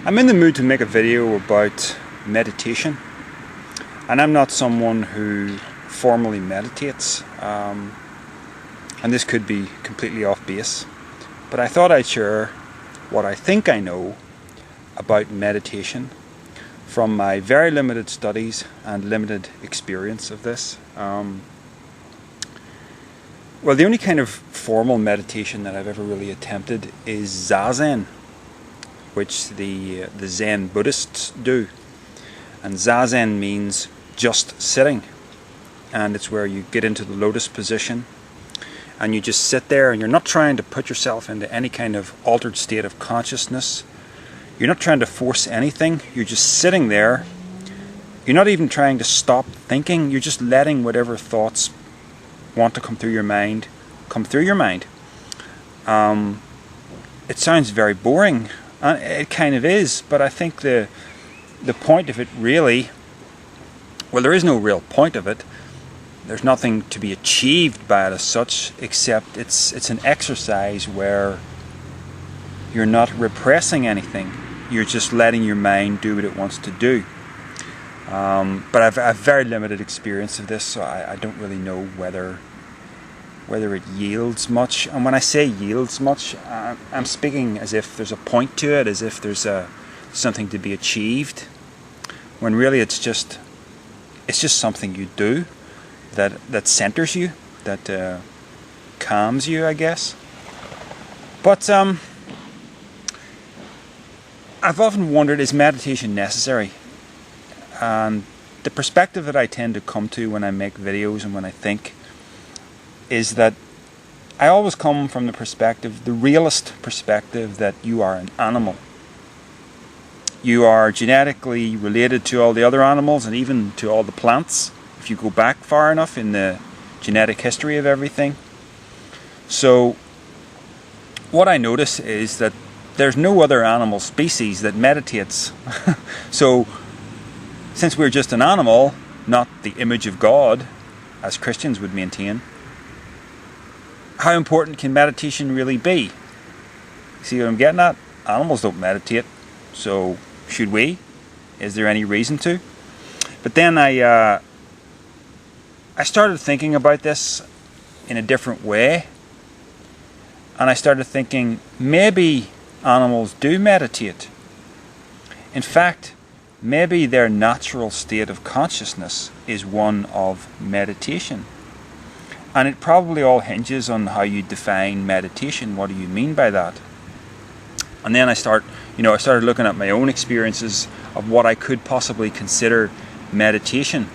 I'm in the mood to make a video about meditation, and I'm not someone who formally meditates, and this could be completely off base, but I thought I'd share what I think I know about meditation from my very limited studies and limited experience of this. Well, the only kind of formal meditation that I've ever really attempted is Zazen, which the Zen Buddhists do. And Zazen means just sitting, and it's where you get into the lotus position and you just sit there, and you're not trying to put yourself into any kind of altered state of consciousness. You're not trying to force anything. You're just sitting there. You're not even trying to stop thinking. You're just letting whatever thoughts want to come through your mind come through your mind. It sounds very boring. It kind of is, but I think the point of it really, well, there is no real point of it. There's nothing to be achieved by it as such, except it's an exercise where you're not repressing anything. You're just letting your mind do what it wants to do. But I've very limited experience of this, so I don't really know whether it yields much. And when I say yields much, I'm speaking as if there's a point to it, as if there's something to be achieved, when really it's just something you do that centers you, that calms you, I guess. But I've often wondered, is meditation necessary? And the perspective that I tend to come to when I make videos and when I think is that I always come from the realist perspective, that you are an animal. You are genetically related to all the other animals and even to all the plants, if you go back far enough in the genetic history of everything. So what I notice is that there's no other animal species that meditates. So since we're just an animal, not the image of God, as Christians would maintain, how important can meditation really be? See what I'm getting at? Animals don't meditate, so should we? Is there any reason to? But then I started thinking about this in a different way, and I started thinking maybe animals do meditate. In fact, maybe their natural state of consciousness is one of meditation. And it probably all hinges on how you define meditation. What do you mean by that? And then I started looking at my own experiences of what I could possibly consider meditation.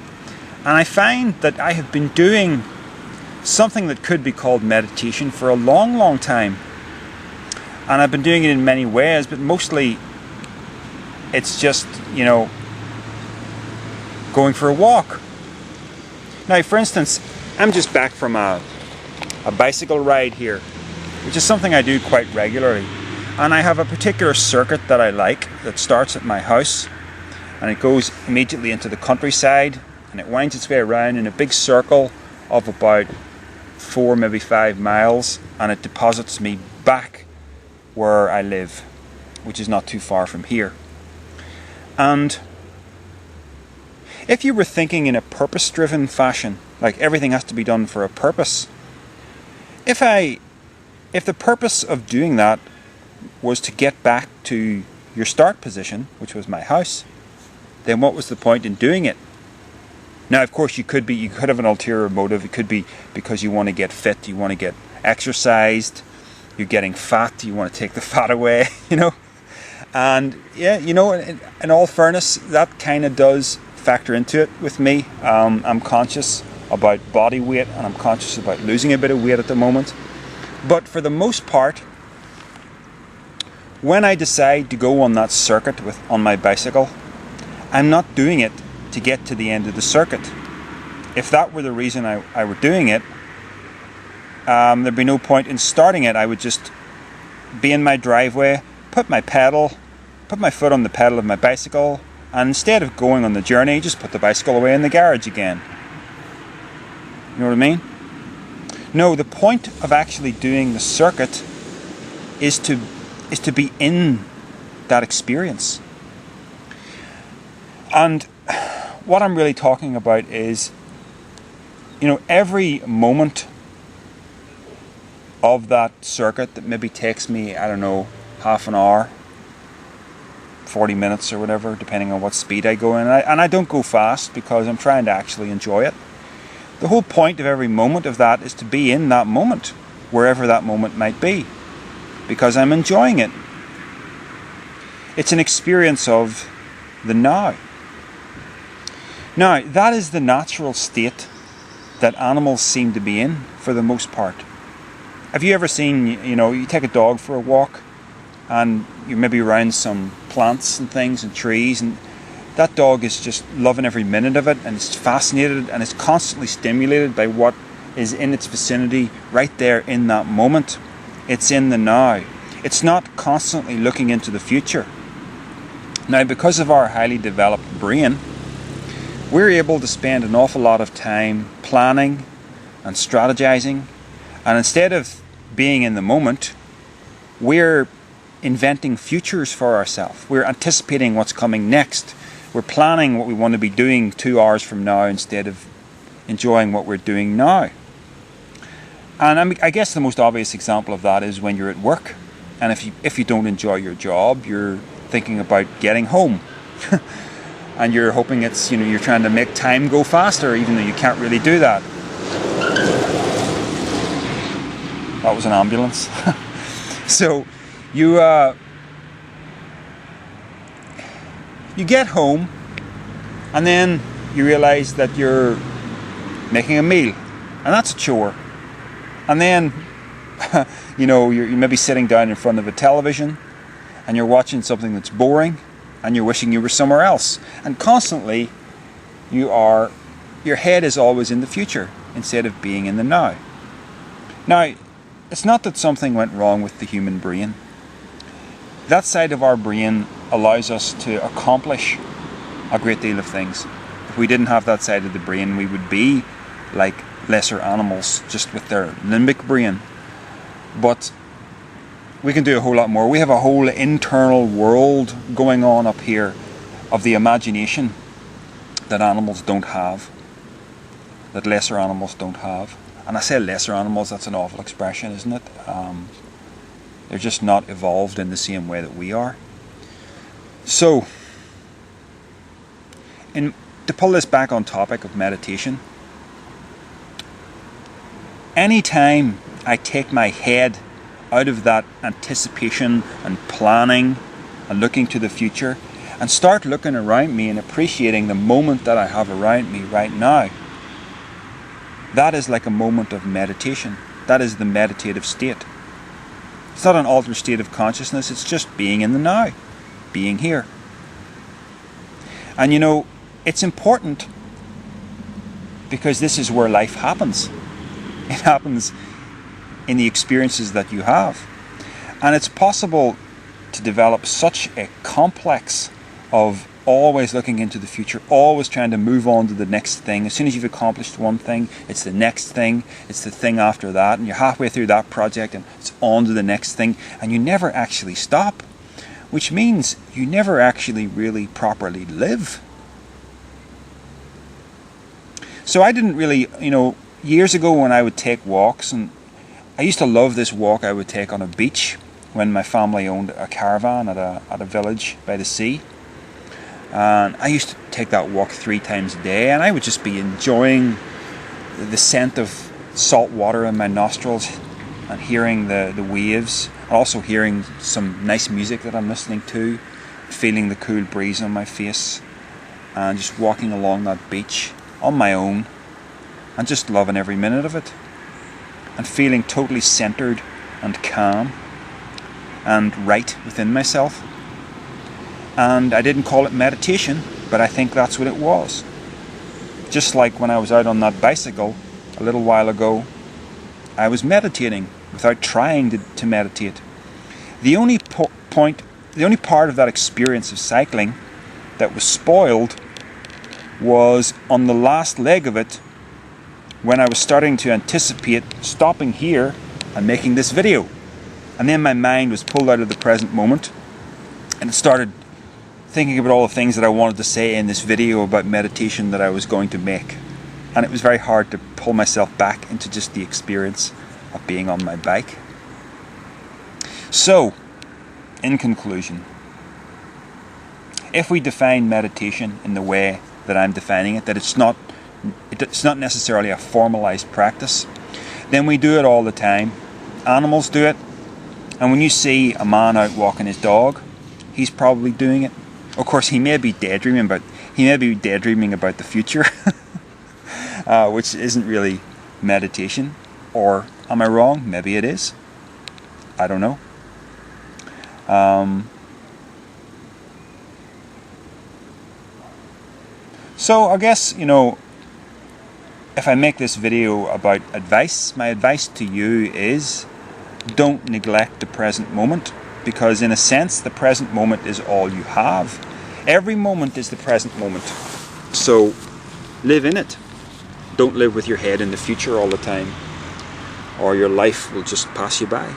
And I find that I have been doing something that could be called meditation for a long, long time. And I've been doing it in many ways, but mostly it's just, going for a walk. Now, for instance, I'm just back from a bicycle ride here, which is something I do quite regularly. And I have a particular circuit that I like that starts at my house, and it goes immediately into the countryside, and it winds its way around in a big circle of about 4, maybe 5 miles, and it deposits me back where I live, which is not too far from here. And if you were thinking in a purpose-driven fashion, like everything has to be done for a purpose, if the purpose of doing that was to get back to your start position, which was my house, then what was the point in doing it? Now, of course, you could have an ulterior motive. It could be because you want to get fit, you want to get exercised, you're getting fat, you want to take the fat away, And yeah, in all fairness, that kind of does factor into it with me. I'm conscious about body weight, and I'm conscious about losing a bit of weight at the moment. But for the most part, when I decide to go on that circuit on my bicycle, I'm not doing it to get to the end of the circuit. If that were the reason I were doing it, there'd be no point in starting it. I would just be in my driveway, put my foot on the pedal of my bicycle, and instead of going on the journey, just put the bicycle away in the garage again. You know what I mean? No, the point of actually doing the circuit is to be in that experience. And what I'm really talking about is, every moment of that circuit that maybe takes me, I don't know, half an hour, 40 minutes or whatever, depending on what speed I go in. And I don't go fast because I'm trying to actually enjoy it. The whole point of every moment of that is to be in that moment, wherever that moment might be, because I'm enjoying it. It's an experience of the now. Now, that is the natural state that animals seem to be in for the most part. Have you ever seen, you take a dog for a walk and you're maybe around some plants and things and trees, and that dog is just loving every minute of it, and it's fascinated and it's constantly stimulated by what is in its vicinity right there in that moment. It's in the now. It's not constantly looking into the future. Now, because of our highly developed brain, we're able to spend an awful lot of time planning and strategizing, and instead of being in the moment, we're inventing futures for ourselves. We're anticipating what's coming next. We're planning what we want to be doing 2 hours from now instead of enjoying what we're doing now. And I guess the most obvious example of that is when you're at work, and if you don't enjoy your job, you're thinking about getting home. And you're hoping it's, you're trying to make time go faster, even though you can't really do that. That was an ambulance. So you get home, and then you realize that you're making a meal, and that's a chore. And then you're maybe sitting down in front of a television and you're watching something that's boring, and you're wishing you were somewhere else. And constantly your head is always in the future instead of being in the now. Now, it's not that something went wrong with the human brain. That side of our brain allows us to accomplish a great deal of things. If we didn't have that side of the brain, we would be like lesser animals, just with their limbic brain. But we can do a whole lot more. We have a whole internal world going on up here of the imagination that animals don't have, that lesser animals don't have. And I say lesser animals, that's an awful expression, isn't it? They're just not evolved in the same way that we are. So, to pull this back on topic of meditation, anytime I take my head out of that anticipation and planning and looking to the future and start looking around me and appreciating the moment that I have around me right now, that is like a moment of meditation. That is the meditative state. It's not an altered state of consciousness, it's just being in the now, being here. And it's important because this is where life happens. It happens in the experiences that you have. And it's possible to develop such a complex of always looking into the future, always trying to move on to the next thing. As soon as you've accomplished one thing, it's the next thing, it's the thing after that, and you're halfway through that project and it's on to the next thing, and you never actually stop, which means you never actually really properly live. So I didn't really, years ago when I would take walks, and I used to love this walk I would take on a beach when my family owned a caravan at a village by the sea. And I used to take that walk 3 times a day, and I would just be enjoying the scent of salt water in my nostrils and hearing the waves, and also hearing some nice music that I'm listening to, feeling the cool breeze on my face, and just walking along that beach on my own and just loving every minute of it and feeling totally centered and calm and right within myself. And I didn't call it meditation, but I think that's what it was. Just like when I was out on that bicycle a little while ago, I was meditating without trying to meditate. The only part of that experience of cycling that was spoiled was on the last leg of it, when I was starting to anticipate stopping here and making this video. And then my mind was pulled out of the present moment, and started thinking about all the things that I wanted to say in this video about meditation that I was going to make. And it was very hard to pull myself back into just the experience of being on my bike. So, in conclusion, if we define meditation in the way that I'm defining it, that it's not necessarily a formalized practice, then we do it all the time. Animals do it. And when you see a man out walking his dog, he's probably doing it. Of course, he may be daydreaming about the future, which isn't really meditation. Or am I wrong? Maybe it is. I don't know. So I guess, if I make this video about advice, my advice to you is don't neglect the present moment, because in a sense the present moment is all you have. Every moment is the present moment. So live in it. Don't live with your head in the future all the time, or your life will just pass you by.